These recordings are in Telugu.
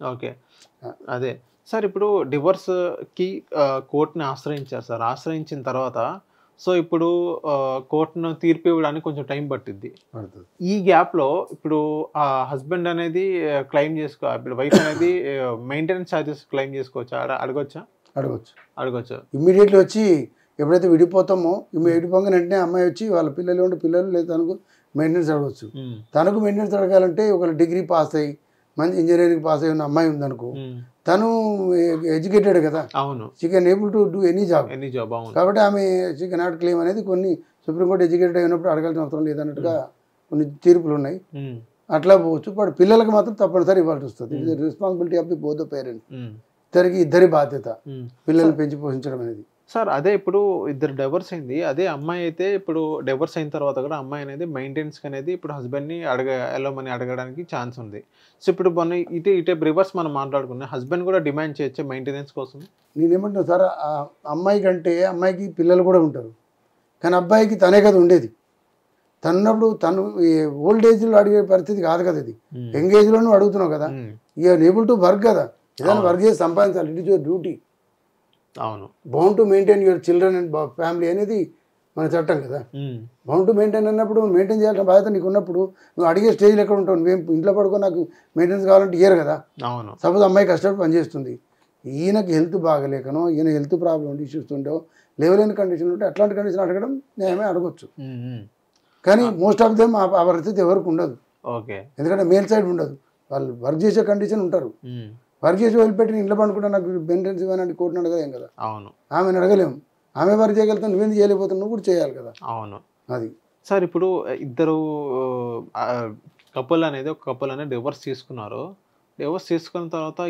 ఓకే. ఆ! అదే. సార్ ఇప్పుడు డివోర్స్‌కి కోర్ట్‌ని ఆశ్రయించారు సార్. ఆశ్రయించిన తర్వాత సో, ఇప్పుడు కోర్ట్‌ను తీర్పు ఇవ్వడానికి కొంచెం టైం పట్టిద్ది. పడుతది. ఈ గ్యాప్‌లో ఇప్పుడు హస్బెండ్ అనేది ఇప్పుడు వైఫ్ అనేది మెయింటెనెన్స్ చార్జెస్ క్లెయిమ్ చేసుకోవచ్చా? అడగొచ్చా? అడగొచ్చు. అడగొచ్చు. ఇమ్మీడియేట్‌లీ వచ్చి ఎప్పుడైతే విడిపోతామో విడిపోగానే వెంటనే అమ్మాయి వచ్చి వాళ్ళ పిల్లలు ఉంటే పిల్లలు లేదా తనకు మెయింటెనెన్స్ అడగొచ్చు. హ్మ్. తనకు మెయింటెనెన్స్ అడగాలంటే ఒక డిగ్రీ పాస్ అయ్యి మంచి ఇంజనీరింగ్ పాస్ అయ్యి ఉన్న అమ్మాయి ఉందనుకో, హ్మ్. తను ఎడ్యుకేటెడ్ కదా, అవును. She can able to do any job. Any job అవును. కాబట్టి ఆమె షీ కెనాట్ క్లెయిమ్ అనేది కొన్ని సుప్రీంకోర్టు ఎడ్యుకేటెడ్ అయినప్పుడు అడగాల్సిన అవసరం లేదన్నట్టుగా కొన్ని తీర్పులు ఉన్నాయి. హ్మ్. అట్లా పోవచ్చు. బట్ పిల్లలకు మాత్రం తప్పనిసరి ఇవ్వాల్సి వస్తుంది. It is responsibility of the both the parents. హ్మ్. ఇద్దరి బాధ్యత హ్మ్. పిల్లల్ని పెంచి పోషించడం అనేది. సార్ అదే ఇప్పుడు ఇద్దరు డివోర్స్ అయింది. అదే అమ్మాయి అయితే ఇప్పుడు డివోర్స్ అయిన తర్వాత కూడా అమ్మాయి అనేది మెయింటెనెన్స్‌కి అనేది ఇప్పుడు హస్బెండ్‌ని ఎలవమని అడగడానికి ఛాన్స్ ఉంది. సో, ఇప్పుడు మొన్న ఇటే రివర్స్ మనం మాట్లాడుకున్నాం. హస్బెండ్ కూడా డిమాండ్ చేయొచ్చా మెయింటెనెన్స్ కోసం? నేనేమంటున్నా సార్, ఆ అమ్మాయి కంటే అమ్మాయికి పిల్లలు కూడా ఉంటారు. కానీ అబ్బాయికి తనే కదా ఉండేది. తనున్నప్పుడు తను ఓల్డ్ ఏజ్లో అడిగే పరిస్థితి కాదు కదా ఇది. హ్మ్. యంగ్ ఏజ్లోనూ అడుగుతున్నావు కదా. హ్మ్. యూఆర్ ఏబుల్ టు వర్క్ కదా. ఏదైనా అవును. వర్క్ చేసి సంపాదించాలి. It is your duty. అవును. Bound to maintain your children and family అనేది మన చట్టం కదా. హ్మ్. బౌండ్ టు మెయింటైన్ అన్నప్పుడు మెయింటైన్ చేయాల్సిన బాధ్యత నీకు ఉన్నప్పుడు నువ్వు అడిగే స్టేజ్లో ఎక్కడ ఉంటావు? నువ్వేం ఇంట్లో పడుకో నాకు మెయింటెనెన్స్ కావాలంటే ఇయ్యరు కదా. అవును. సపోజ్ అమ్మాయి కష్టపడి పనిచేస్తుంది, ఈయనకి హెల్త్ బాగలేకనో ఈయన హెల్త్ ప్రాబ్లం ఇష్యూస్ ఉండో లేవలేని కండిషన్ ఉంటే అట్లాంటి కండిషన్ అడగడం న్యాయమే, అడగొచ్చు. హ్మ్. హ్మ్. కానీ మోస్ట్ ఆఫ్ దెమ్ ఆ పరిస్థితి ఎవరికి ఉండదు. ఓకే. ఎందుకంటే మేల్ సైడ్ ఉండదు. వాళ్ళు వర్క్ చేసే కండిషన్ ఉంటారు. హ్మ్. వర్క్ చేసి వదిలిపెట్టి ఇంట్లో పండుకుంటా నాకు మెయింటెనెన్స్ ఇవ్వనండి కోర్టును అడగలేం కదా. అవును. ఆమెను అడగలేము. ఆమె వర్క్ చేయగలుగుతాను, నువ్వేందుకు చేయలేకపోతావు? నువ్వు కూడా చేయాలి కదా. అవును. అది సార్ ఇప్పుడు ఇద్దరు ఒక కపుల్ అనేది డివోర్స్ తీసుకున్నారు. డివోర్స్ తీసుకున్న తర్వాత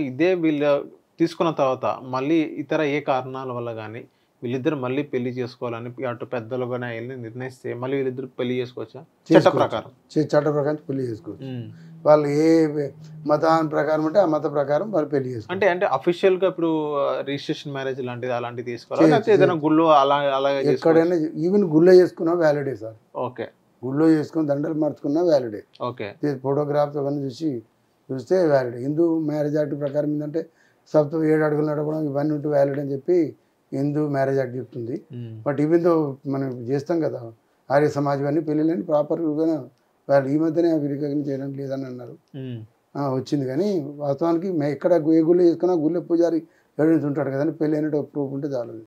వీళ్ళు తీసుకున్న తర్వాత మళ్ళీ ఇతర ఏ కారణాల వల్ల గాని వీళ్ళిద్దరు మళ్ళీ పెళ్లి చేసుకోవాలని అటు పెద్దలు గాని అయన్నీ నిర్ణయిస్తే మళ్ళీ వీళ్ళిద్దరు పెళ్లి చేసుకోవచ్చా? చట్ట ప్రకారం. చట్ట ప్రకారం పెళ్లి చేసుకోవచ్చు. హ్మ్. వాళ్ళు ఏ మతాన్ని ప్రకారం అంటే ఆ మత ప్రకారం వాళ్ళు పెళ్లి చేసుకోవచ్చు. అంటే అఫీషియల్‌గా ఇప్పుడు రిజిస్ట్రేషన్ మ్యారేజ్ అలాంటివి తీసుకోవాలా? చేయొచ్చు, లేకపోతే ఏదైనా గుళ్ళో అలాగే చేసుకోవచ్చా? ఎక్కడైనా ఈవెన్ గుళ్ళో చేసుకున్నా వ్యాలిడే సార్. ఓకే. గుళ్ళో చేసుకుని దండలు మార్చుకున్నా వ్యాలిడే. ఓకే. ఫోటోగ్రాఫ్స్ అవన్నీ చూస్తే వ్యాలిడే. హిందూ మ్యారేజ్ యాక్ట్ ప్రకారం ఏంటంటే 7 అడుగులు నడవడం ఇవన్నీ ఉంటే వ్యాలిడ్ అని చెప్పి హిందూ మ్యారేజ్ యాక్ట్ చెప్తుంది. హ్మ్. బట్ ఈవెన్ దో మనం చేస్తాం కదా ఆర్య సమాజ్ అన్నీ పెళ్ళిళ్ళని ప్రాపర్గా వాళ్ళు ఈ మధ్యనే అవి రికగ్నైజ్ చేయడానికి లేదని అన్నారు. హ్మ్. వచ్చింది కానీ వాస్తవానికి ఎక్కడ ఏ గుళ్ళు చేసుకున్నా గుళ్ళో పూజారి ఎవిడెన్స్ ఉంటాడు కదండి. పెళ్ళి అయినట్టు ప్రూఫ్ ఉంటే చాలు.